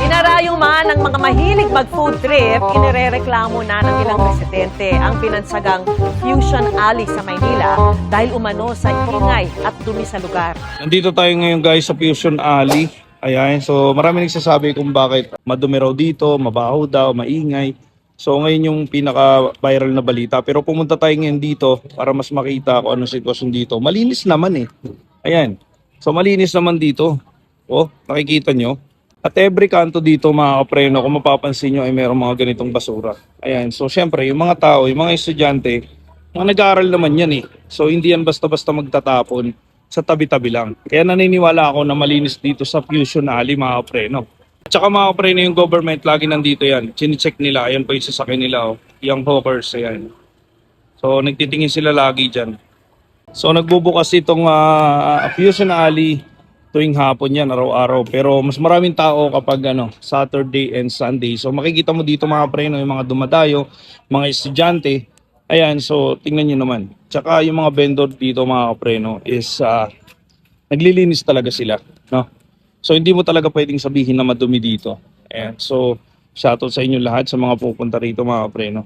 Dinarayo man ng mga mahilig mag-food trip, inirereklamo na ng ilang residente ang pinansagang Fusion Alley sa Maynila dahil umano sa ingay at dumi sa lugar. Nandito tayo ngayon guys sa Fusion Alley. Ayan, so marami nagsasabi kung bakit madumi raw dito, mabaho daw, maingay. So ngayon yung pinaka-viral na balita. Pero pumunta tayo ngayon dito para mas makita kung anong sitwasyon dito. Malinis naman eh. Ayan. So malinis naman dito. Oh, nakikita nyo. At every kanto dito mga kapreno, kung mapapansin nyo ay mayroong mga ganitong basura. Ayan. So syempre yung mga tao, yung mga estudyante, mga nag-aaral naman yan eh. So hindi yan basta-basta magtatapon sa tabi-tabi lang. Kaya naniniwala ako na malinis dito sa Fusion Alley mga kapreno. At saka mga kapreno, yung government lagi nandito yan. Chine-check nila. Ayan po yung sasakyan nila. Oh. Yung hawkers. Ayan. So nagtitingin sila lagi dyan. So nagbubukas itong Fusion Alley tuwing hapon yan, araw-araw. Pero mas maraming tao kapag Saturday and Sunday. So makikita mo dito mga kapreno, yung mga dumadayo, mga estudyante. Ayan, so tingnan nyo naman. Tsaka yung mga vendor dito mga kapreno is naglilinis talaga sila. No? So hindi mo talaga pwedeng sabihin na madumi dito. Ayan, so shoutout sa inyo lahat sa mga pupunta rito mga kapreno.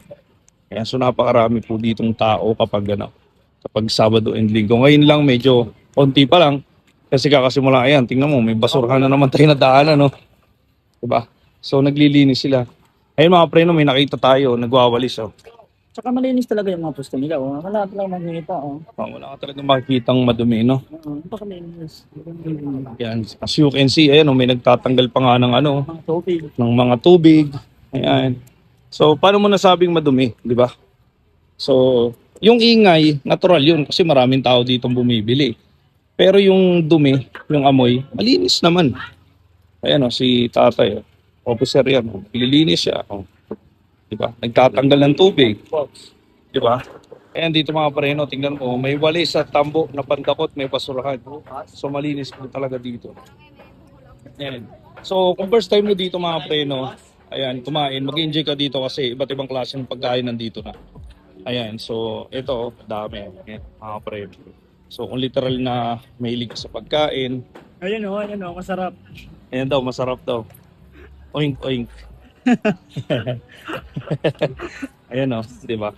Ayan, so napakarami po ditong tao kapag Sabado and Linggo. Ngayon lang medyo konti pa lang. Kasi kakasimula, ayan, tingnan mo, may basurahan na naman tayo na daanan, no? Diba? So naglilinis sila. Ayun mga preno, may nakita tayo, nagwawalis, oh. Tsaka malinis talaga yung mga pusto nila. Oh. Wala talaga makikita. Oh. Wala ka talaga makikitang madumi, no? Napakalinis. Yan, as you can see, ayan, oh, may nagtatanggal pa nga ng Mga tubig. ng mga tubig. Ayan. So, paano mo nasabing madumi, di ba? So, yung ingay, natural yun kasi maraming tao ditong bumibili. Pero yung dumi, yung amoy, malinis naman. Ayan oh, si tatay, officer yan, oh. Lilinis siya. Oh. Diba? Nagtatanggal ng tubig. Diba? Ayan dito mga pareno, tingnan mo, may walis at tambo na pandakot, may basurahan. So malinis po talaga dito. Ayan. So kung first time mo dito mga pareno, ayan, kumain, mag-enjoy ka dito kasi iba't ibang klase ng pagkain nandito na. Ayan, so ito, dami. Ayan, mga pareno. So kung literal na mahilig sa pagkain. Ayan o, masarap. Ayan daw, masarap daw. Oink, oink. Ayan o, di ba?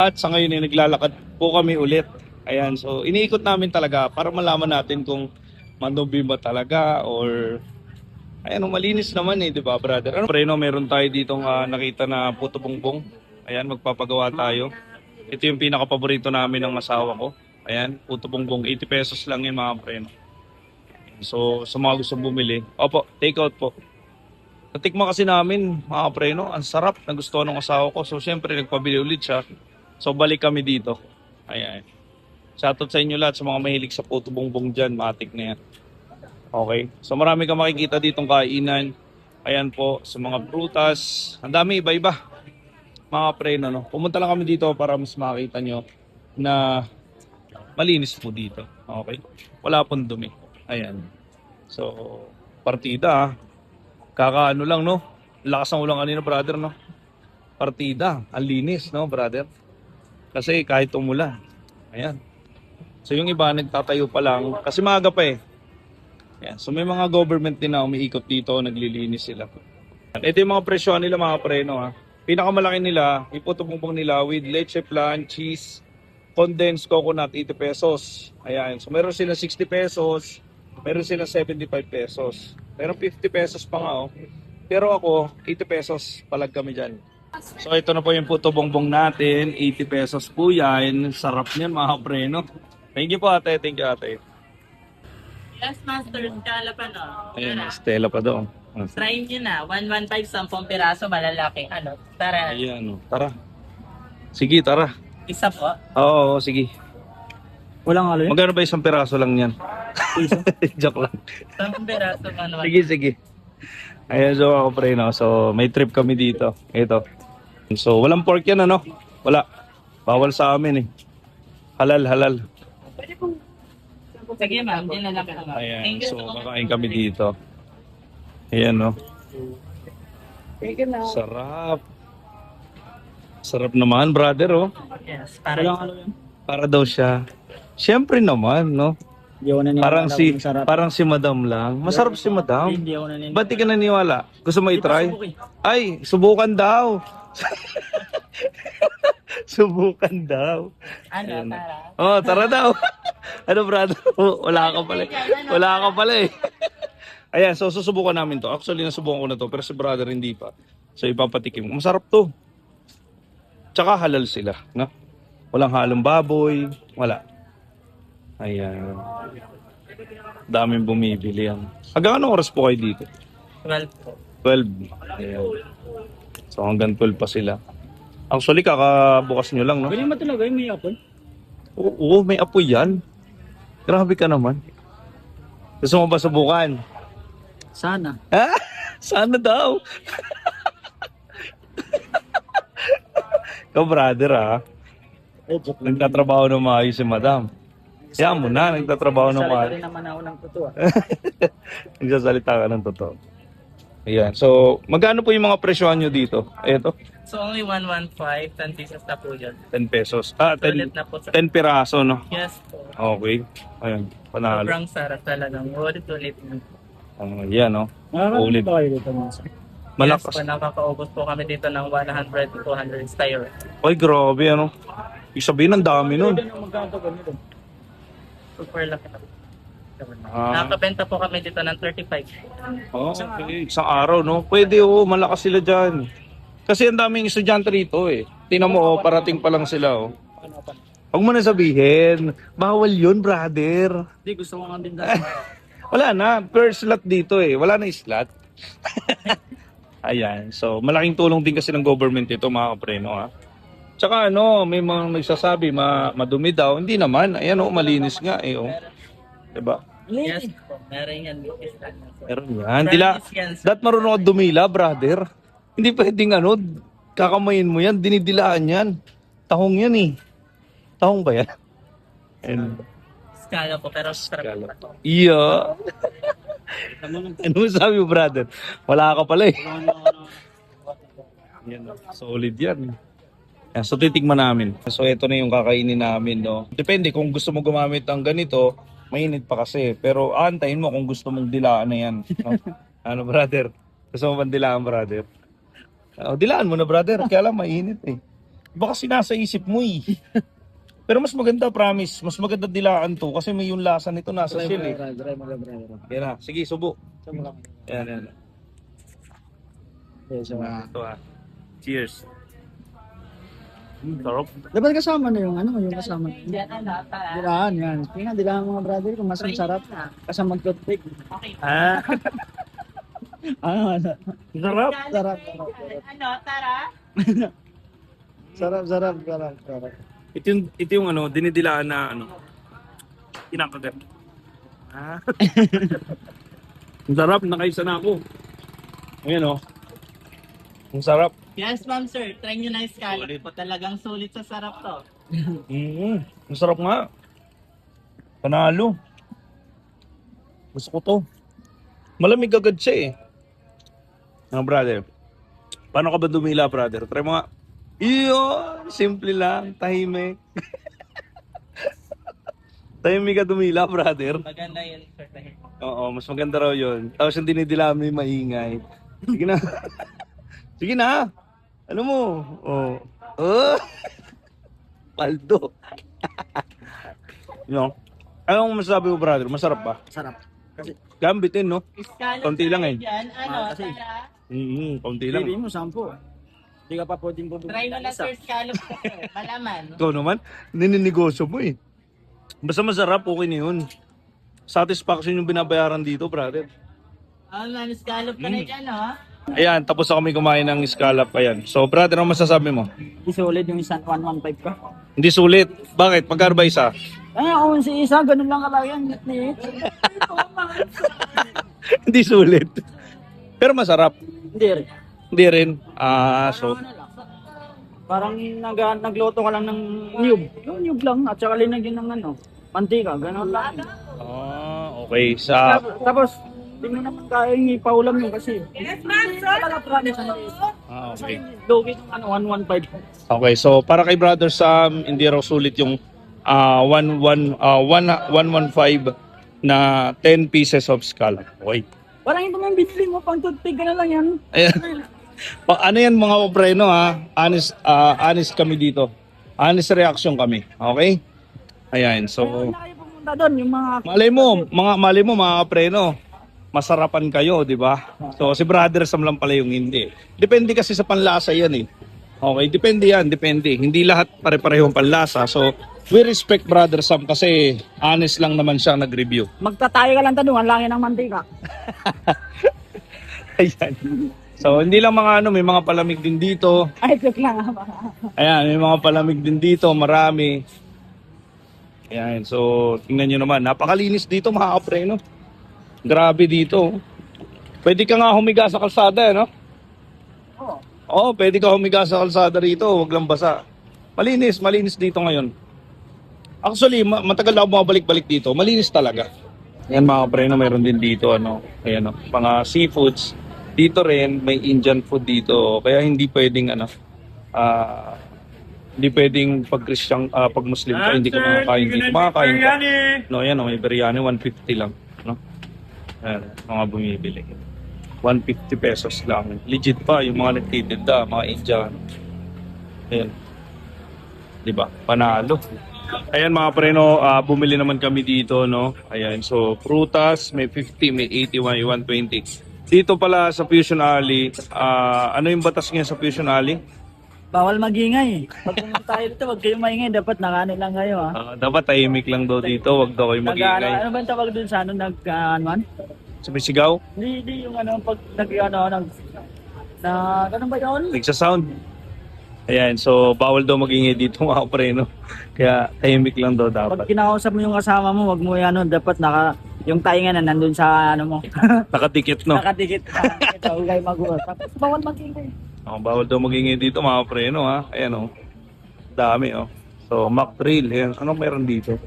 At sa ngayon ay naglalakad po kami ulit. Ayan, so iniikot namin talaga para malaman natin kung manubi ba talaga or ayan, malinis naman eh, di ba brother? Ano preno, meron tayo ditong nakita na puto bongbong. Ayan, magpapagawa tayo. Ito yung pinaka-paborito namin ng asawa ko. Ayan, puto bongbong, 80 pesos lang yan mga preno. So, sa mga gusto bumili, opo, take out po. Natikman kasi namin mga preno, ang sarap, nagustuhan ng asawa ko. So, syempre, nagpabili ulit siya. So, balik kami dito. Ayan. Shoutout sa inyo lahat sa mga mahilig sa puto bongbong dyan, matik na yan. Okay, so marami kang makikita ditong kainan. Ayan po, sa mga prutas. Ang dami, iba-iba. Mga preno, no? Pumunta lang kami dito para mas makita nyo na malinis po dito. Okay? Wala pong dumi. Ayan. So, partida. Kakaano lang, no? Lakas ng ulang kanina, brother, no? Partida. Ang linis, no, brother? Kasi kahit umulan. Ayan. So, yung iba, nagtatayo pa lang. Kasi maaga pa eh. Ayan. So, may mga government din na umiikot dito. Naglilinis sila. Ito yung mga presyo nila, mga preno, ha? Pinakamalaki nila, iputo-bongbong nila with leche flan, cheese, condensed coconut, 80 pesos. Ayan. So, meron sila 60 pesos. Meron sila 75 pesos. Meron 50 pesos pa nga, oh. Pero ako, 80 pesos palag kami dyan. So, ito na po yung puto bongbong natin. 80 pesos po yan. Sarap niyan, mga preno. Thank you po, ate. Thank you, ate. Yes, Master. Kala pa, no? Ayan, Tara. Stella pa daw. Try nyo na. 115, 10 piraso, malalaki. Ano? Tara. Ayan, oh. Tara. Sige, tara. Isa po. Oo, sige. Walang alo yun? Magkano ba isang piraso lang yan? Joke lang. 10 piraso, manual. Sige, sige. Ayan, so ako pre, no? So, may trip kami dito. Ito. So, walang pork yan, ano? Wala. Bawal sa amin, eh. Halal, halal. Sige, ma'am. Diyan na lang ka, ma'am. Ayan, Thank you so so much. kakain kami dito. Ayan, no? Thank you, ma'am. Sarap. Sarap naman, brother, oh. Yes, para Walang alo yun? Para daw siya. Siyempre naman, no? Hindi ako naniniwala Parang kung si masarap. parang si Madam lang. Masarap si Madam. Hindi ako naniniwala. Ba't di ka naniwala? Gusto mo i-try? Hindi pa subok Ay, subukan daw. Subukan daw. Ano, Ayan. tara. Oh, tara daw. Ano brother? Wala ka pala. Wala ka pala eh. Ayan, so susubukan namin to. Actually, nasubukan ko na to, pero si brother hindi pa. So ipapatikim. Masarap to. Tsaka halal sila, no? Walang halong baboy, wala. Ayan. Daming bumibili yan. Hanggang anong oras po kayo dito? 12 po. 12. Ayan. So hanggang 12 pa sila. Actually, kakabukas nyo lang, no? Ganyan ba talaga yung may apple? Oo, may apoy yan. Grabe ka naman. Gusto mo ba subukan? Sana. Ha? Sana daw. Ikaw, brother, ha? Eh, joke lang. Nagtatrabaho ng maayos si madam. Yan mo na, nagtatrabaho ng Salita maayos. rin naman ako ng totoo. Nagsasalita ka ng totoo. Ayan. So, magkano po yung mga presyohan nyo dito? Ito, So only 115, 10 pieces na po yun. 10 pesos. Ah, Sulit 10, na po sa... 10 piraso, no? Yes po. Okay. Ayan, panalo. Sobrang sarap talagang. Ulit-ulit. Yan, no? Nakakalimutan Ulit. ba kayo dito mga sir? Malakas. Yes po, nakakaubos po kami dito ng 100 to 200 styro. Ay, grabe, ano? Ibig sabihin, ang dami nun. Pwede nang magkano ganito. Super laki na. Ah. Nakakabenta po kami dito ng 35. Oh, okay. Isang araw, no? Pwede, malakas sila dyan. Kasi ang daming estudyante rito, eh. Tingnan mo, parating pa lang sila, oh. Ano pa? Huwag mo na sabihin. Bawal yun, brother. Hindi, gusto ko nga din dahil. Wala na. Per slot dito, eh. Wala na slot. Ayan. So, malaking tulong din kasi ng government ito, mga kapreno, ha. Tsaka, may mga nagsasabi, madumi daw. Hindi naman. Ayan, malinis nga, eh, oh. Diba? Yes po, meron yan. Meron yan. Dat marunong ka dumila, brother. Hindi pwedeng kakamayin mo yan, dinidilaan yan. Tahong yan eh. Tahong ba yan? And, Skala po, pero sarap pa. iya. Ano sabi mo, brother? Wala ka pala eh. Yan, solid yan. Yan, so titigman namin. So ito na yung kakainin namin, no. Depende kung gusto mo gumamit ng ganito, mainit pa kasi. Pero antayin mo kung gusto mong dilaan na yan. No? Ano, brother? Gusto mo bang dilaan, brother? Dilaan mo na, brother. Kaya lang mainit eh. Baka sinasa isip mo eh. Pero mas maganda, promise. Mas maganda dilaan to kasi may yung lasa nito nasa shell eh. Yan na. Sige, subo. Yan. So, Ito Cheers. Sarap. dapat kasama na yung yung kasama. Yan, tara. Dilaan, yan. Tingnan, dilaan mga brother ko, mas masarap. Kasama mag-toothpick. Okay. Ah, Ano? sarap. Sarap. Tara? Sarap. Ito yung dinidilaan na kinakagat. Ah. Ang sarap, nakaisa na ako. Ayan Ang sarap. Yes, ma'am, sir. Try nyo na yung scallop Sulit. po. Talagang sulit sa sarap to. Ang sarap nga. Panalo. Gusto ko to. Malamig agad siya eh. Brother. Paano ka ba dumila, brother? Try mo nga. Iyon! Simple lang. Tahimik. Tahimik ka dumila, brother. Maganda yun, sir. Oo, mas maganda raw yun. Tapos yung dinidila mo yung maingay. Sige na. Sige na. Ano mo? Oh. Paldo. Anong masasabi mo, brother? Masarap ba? Sarap. Kasi, Gambitin, no? Scallop Konti lang eh. Yan, kasi- tara? Kaunti lang. piliin mo 10. Hindi ka pa pwedeng bumili. Try mo na, sir, scallop ko, sir. Malaman. Ikaw naman, nininegosyo mo eh. Basta masarap, okay na yun. Satisfaction yung binabayaran dito, brother. Man, scallop ka na dyan, ha? Ayan, tapos na kami kumain ng scallop. Ayan. So, brother, ano masasabi mo? Hindi solid yung isang 115 ka. Hindi sulit. Bakit? Magkano ba isa? Kung si isa, ganun lang kalayan. Hindi sulit. Pero masarap. Hindi rin. Hindi rin. So, Parang nagluto ka lang ng niyog. Yung niyog lang at saka linagyan ng mantika, ganun lang. okay. Tapos, hindi mo naman kaya yung ipaulam yun kasi. Yes, ma'am, sir! Okay. Logi ng 115. Okay, so para kay Brother Sam, hindi raw sulit yung 115 na 10 pieces of scallop. Okay. Parang ito mong bitli mo, pang toothpick ka na lang yan. Ayan. Ano yan mga kapreno ha? Honest kami dito. Honest reaction kami. Okay? Ayan. So, Kaya na kayo pumunta doon, yung mga... malay mo mga kapreno, masarapan kayo, di ba? So, si Brother Sam lang pala yung hindi. Depende kasi sa panlasa yan eh. Okay, depende yan, depende. Hindi lahat pare-parehong panlasa. So, we respect Brother Sam kasi honest lang naman siya nag-review. Magtatayo ka lang tanungan, langin ng mantika. Ayan. So, hindi lang mga may mga palamig din dito. Ay, joke lang. Ayan, may mga palamig din dito, marami. Ayan, so tingnan nyo naman, napakalinis dito mga kapreno. Grabe dito. Pwede ka nga humiga sa kalsada, no? Oo. Oo, pwede ka humiga sa kalsada rito, wag lang basa. Malinis dito ngayon. Actually, matagal na ako bumabalik-balik dito, malinis talaga. Ayan mga kapreno, mayroon din dito, ayan, mga seafoods. Dito rin, may Indian food dito, kaya hindi pwedeng, hindi pwedeng pag Muslim ka, hindi ka makakain dito. Makakain ka. No, ayan, may biryani, 150 lang. No? Ayan, mga bumibili. 150 pesos lang. Legit pa, yung mga nagtitinda, mga Indian. Ayan. Diba? Panalo. Ayan mga preno, bumili naman kami dito, no? Ayan, so prutas, may 50, may 80, may 120. Dito pala sa Fusion Alley, ano yung batas ngayon sa Fusion Alley? Bawal magingay. Pag pumunta tayo dito, wag kayong maingay. Dapat nakano lang kayo, ha? Dapat tahimik lang daw dito, wag daw kayo magingay. Ano ba yung tawag dun sa ano, Sumisigaw? Hindi yung ano, pag ganun ba yun? Nagsa-sound. Ayan, so bawal daw magingay dito mga preno. Kaya tahimik lang daw Pag dapat. kinakausap mo yung kasama mo, wag mo yan, dapat yung tainga na nandun sa ano mo. Nakadikit, no? Nakadikit ka. Ito, huwag kayo mag-uusap. Tapos bawal magingay. Bawal daw magingay dito mga preno, ha? Ayan, oh. Dami, oh. So, McTrail. Ayan, anong meron dito?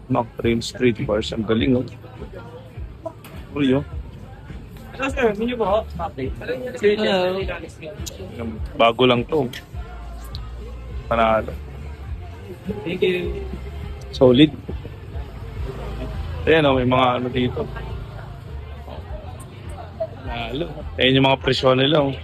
McTrail Street Bars. Ang galing, oh. Uy, oh. Sir, menu po. Hello. Bago lang to. Panalo. Thank you. Solid. Ayan, oh, may mga ano dito. Panalo. Ayan yung mga presyo nila, oh.